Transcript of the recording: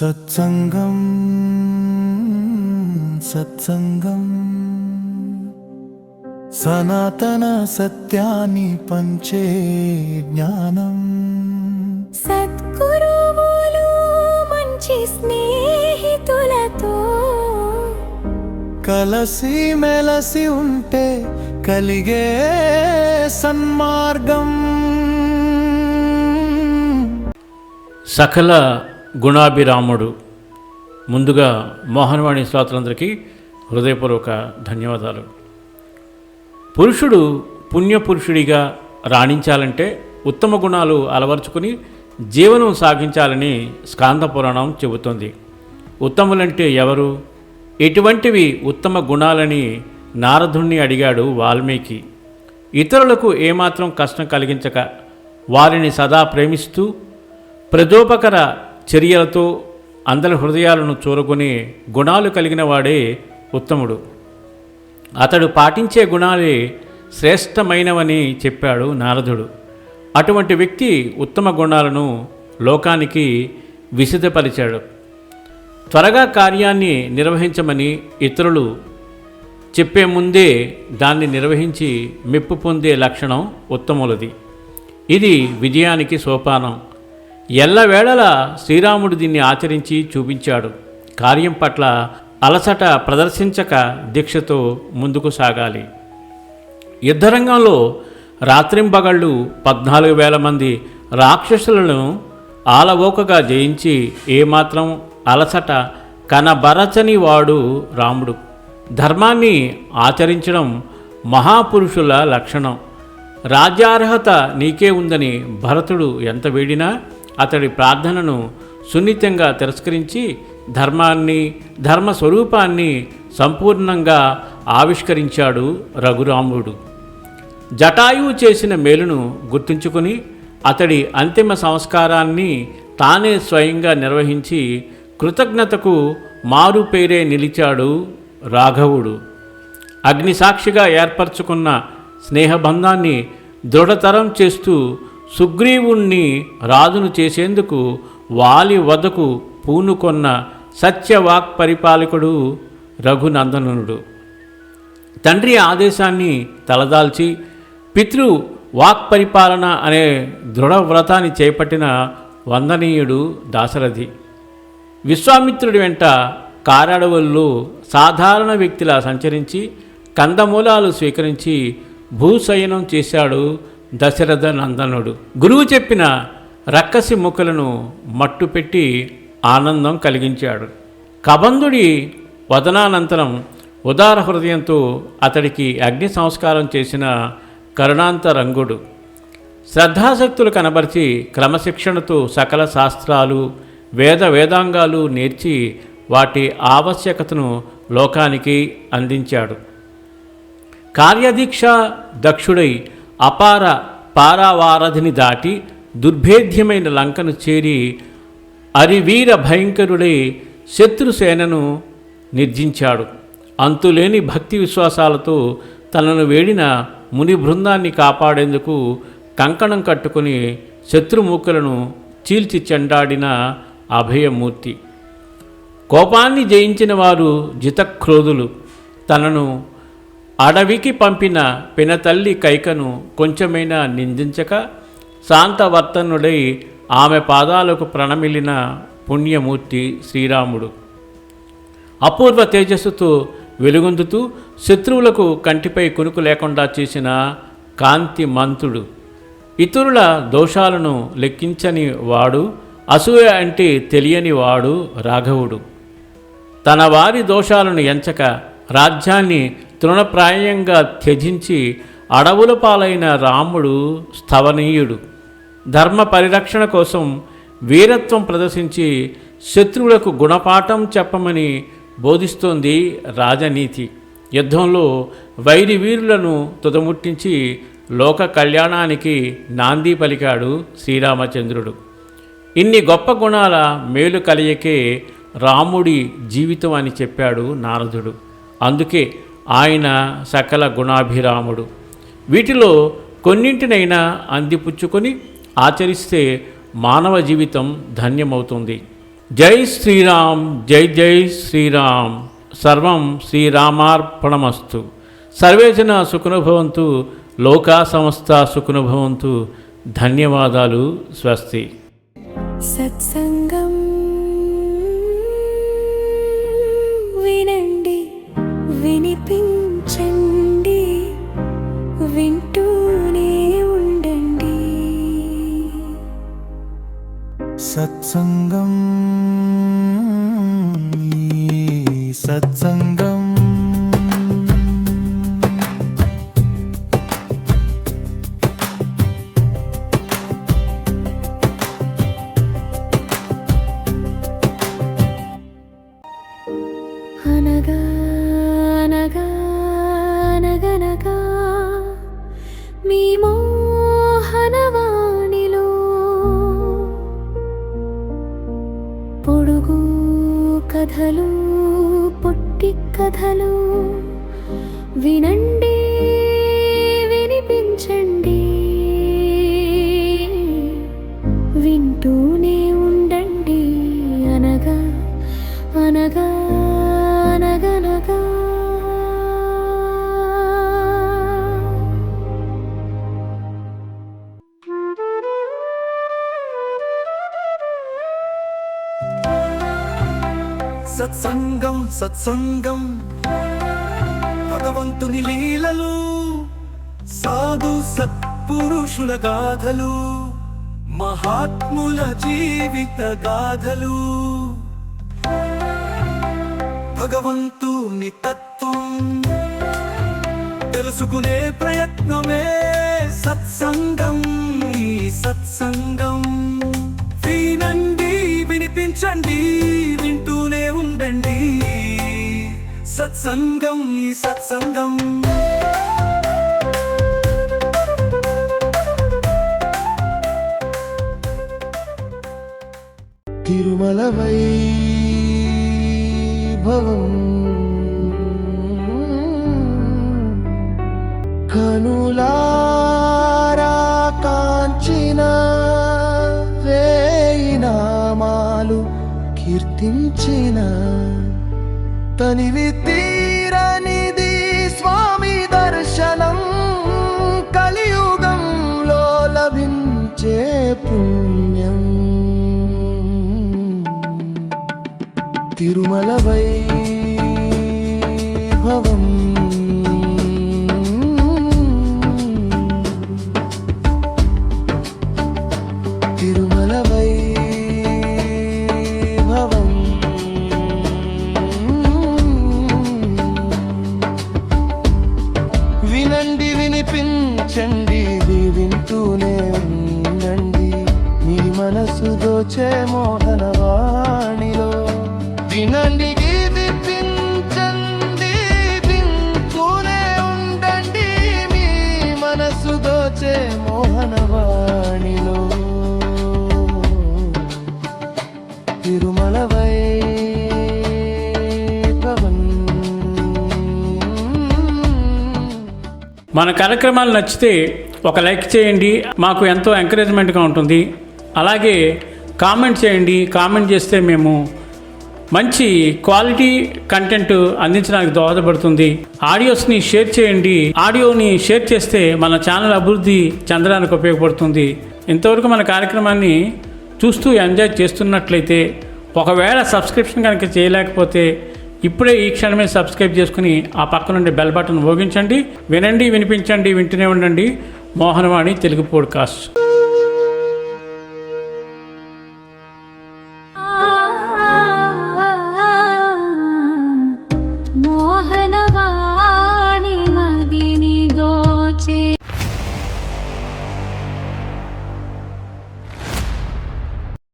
సత్సంగం సత్సంగం సనాతన సత్యాన్ని పంచే జ్ఞానం. సద్గురువులు మంచి స్నేహితులతో కలసి మెలసి ఉంటే కలిగే సన్మార్గం. సకల గుణాభిరాముడు. ముందుగా మోహనవాణి శ్రోతలందరికీ హృదయపూర్వక ధన్యవాదాలు. పురుషుడు పుణ్యపురుషుడిగా రాణించాలంటే ఉత్తమ గుణాలు అలవర్చుకుని జీవనం సాగించాలని స్కాంద పురాణం చెబుతోంది. ఉత్తములంటే ఎవరు? ఎటువంటివి ఉత్తమ గుణాలని నారదుణ్ణి అడిగాడు వాల్మీకి. ఇతరులకు ఏమాత్రం కష్టం కలిగించక వారిని సదా ప్రేమిస్తూ ప్రజోపకర చర్యలతో అందరి హృదయాలను చూరగొనే గుణాలు కలిగిన వాడే ఉత్తముడు. అతడు పాటించే గుణాలే శ్రేష్టమైనవని చెప్పాడు నారదుడు. అటువంటి వ్యక్తి ఉత్తమ గుణాలను లోకానికి విశదపరిచాడు. త్వరగా కార్యాన్ని నిర్వహించమని ఇతరులు చెప్పే ముందే దాన్ని నిర్వహించి మెప్పు పొందే లక్షణం ఉత్తములది. ఇది విజయానికి సోపానం. ఎల్లవేళలా శ్రీరాముడు దీన్ని ఆచరించి చూపించాడు. కార్యం పట్ల అలసట ప్రదర్శించక దీక్షతో ముందుకు సాగాలి. యుద్ధరంగంలో రాత్రింబగళ్ళు 14,000 మంది రాక్షసులను ఆలవోకగా జయించి ఏమాత్రం అలసట కనబరచని వాడు రాముడు. ధర్మాన్ని ఆచరించడం మహాపురుషుల లక్షణం. రాజ్యార్హత నీకే ఉందని భరతుడు ఎంత వేడినా అతడి ప్రార్థనను సున్నితంగా తిరస్కరించి ధర్మాన్ని, ధర్మస్వరూపాన్ని సంపూర్ణంగా ఆవిష్కరించాడు రఘురాముడు. జటాయువు చేసిన మేలును గుర్తుంచుకుని అతడి అంతిమ సంస్కారాన్ని తానే స్వయంగా నిర్వహించి కృతజ్ఞతకు మారుపేరే నిలిచాడు రాఘవుడు. అగ్నిసాక్షిగా ఏర్పరచుకున్న స్నేహబంధాన్ని దృఢతరం చేస్తూ సుగ్రీవుణ్ణి రాజును చేసేందుకు వాలి వద్దకు పూనుకొన్న సత్యవాక్ పరిపాలకుడు రఘునందనుడు. తండ్రి ఆదేశాన్ని తలదాల్చి పితృ వాక్పరిపాలన అనే దృఢవ్రతాన్ని చేపట్టిన వందనీయుడు దాశరథి. విశ్వామిత్రుడి వెంట కారడవుల్లో సాధారణ వ్యక్తిలా సంచరించి కందమూలాలు స్వీకరించి భూశయనం చేశాడు దశరథ నందనుడు. గురువు చెప్పిన రక్కసి ముక్కలను మట్టుపెట్టి ఆనందం కలిగించాడు. కబంధుడి వదనానంతరం ఉదార హృదయంతో అతడికి అగ్ని సంస్కారం చేసిన కరుణాంతరంగుడు. శ్రద్ధాశక్తులు కనబరిచి క్రమశిక్షణతో సకల శాస్త్రాలు వేదాంగాలు నేర్చి వాటి ఆవశ్యకతను లోకానికి అందించాడు. కార్యదీక్ష దక్షుడై అపార పారావారధిని దాటి దుర్భేద్యమైన లంకను చేరి అరివీర భయంకరుడై శత్రుసేనను నిర్జించాడు. అంతులేని భక్తి విశ్వాసాలతో తనను వేడిన ముని బృందాన్ని కాపాడేందుకు కంకణం కట్టుకుని శత్రుమూకలను చీల్చి చెండాడిన అభయమూర్తి. కోపాన్ని జయించిన వారు జితక్రోధులు. తనను అడవికి పంపిన పినతల్లి కైకను కొంచెమైనా నిందించక శాంతవర్తనుడై ఆమె పాదాలకు ప్రణమిల్లిన పుణ్యమూర్తి శ్రీరాముడు. అపూర్వ తేజస్సుతో వెలుగొందుతూ శత్రువులకు కంటిపై కునుకు లేకుండా చేసిన కాంతిమంతుడు. ఇతరుల దోషాలను లెక్కించని వాడు, అసూయ అంటే తెలియని వాడు రాఘవుడు. తన వారి దోషాలను ఎంచక రాజ్యాన్ని తృణప్రాయంగా త్యజించి అడవుల పాలైన రాముడు స్థవనీయుడు. ధర్మ పరిరక్షణ కోసం వీరత్వం ప్రదర్శించి శత్రువులకు గుణపాఠం చెప్పమని బోధిస్తోంది రాజనీతి. యుద్ధంలో వైరి వీరులను తుదముట్టించి లోక కళ్యాణానికి నాంది పలికాడు శ్రీరామచంద్రుడు. ఇన్ని గొప్ప గుణాల మేలు కలియకే రాముడి జీవితం అని చెప్పాడు నారదుడు. అందుకే ఆయన సకల గుణాభిరాముడు. వీటిలో కొన్నింటినైనా అందిపుచ్చుకొని ఆచరిస్తే మానవ జీవితం ధన్యమవుతుంది. జై శ్రీరామ్, జై జై శ్రీరామ్. సర్వం శ్రీరామార్పణమస్తు. సర్వే జన సుఖినో భవంతు, లోకా సమస్త సుఖినో భవంతు. ధన్యవాదాలు. స్వస్తి. సత్సంగం వినండి, వినిపించండి, వింటూనే ఉండండి. సత్సంగం, ఈ సత్సంగం అనగా అనగా అనగనగా మీ మోహనవాణిలో పొడుగు కథలు, పొట్టి కథలు వినండి, వినిపించండి, వింటూనే ఉండండి. అనగా అనగా అనగనగా. సత్సంగం, సత్సంగం భగవంతుని లీలలు, సాధు సత్పురుషుల గాథలు, మహాత్ముల జీవిత గాథలు, భగవంతుని తత్వం తెలుసుకునే ప్రయత్నమే సత్సంగం. ఈ సత్సంగం వినండి, వినిపించండి, వింటూనే ఉండండి. సత్సంగం, ఈ సత్సంగం. తిరుమల వైభవం కనులారా కాంచిన వేయి నామాలు కీర్తించిన తనివి తీరనిది స్వామి దర్శనం. కలియుగంలో లభించే పుణ్యం. తిరుమల వైభవం తిరుమల వైభవం. వినండి, వినిపించండి, వింటూనే ఉండండి. మీ మనసు దోచే మోహనవాణిలో వినండి, వినిపించండి, వింటూనే ఉండండి. మీ మనసు దోచే మోహనవాణిలో తిరుమల వైభవం. మన కార్యక్రమాలు నచ్చితే ఒక లైక్ చేయండి, మాకు ఎంతో ఎంకరేజ్మెంట్గా ఉంటుంది. అలాగే కామెంట్ చేయండి. కామెంట్ చేస్తే మేము మంచి క్వాలిటీ కంటెంట్ అందించడానికి దోహదపడుతుంది. ఆడియోస్ని షేర్ చేయండి. ఆడియోని షేర్ చేస్తే మన ఛానల్ అభివృద్ధి చెందడానికి ఉపయోగపడుతుంది. ఇంతవరకు మన కార్యక్రమాన్ని చూస్తూ ఎంజాయ్ చేస్తున్నట్లయితే, ఒకవేళ సబ్స్క్రిప్షన్ కనుక చేయలేకపోతే ఇప్పుడే ఈ క్షణమే సబ్స్క్రైబ్ చేసుకుని ఆ పక్క నుండి బెల్ బటన్ మోగించండి. వినండి, వినిపించండి, వింటూనే ఉండండి. మోహనవాణి తెలుగు పోడ్కాస్ట్.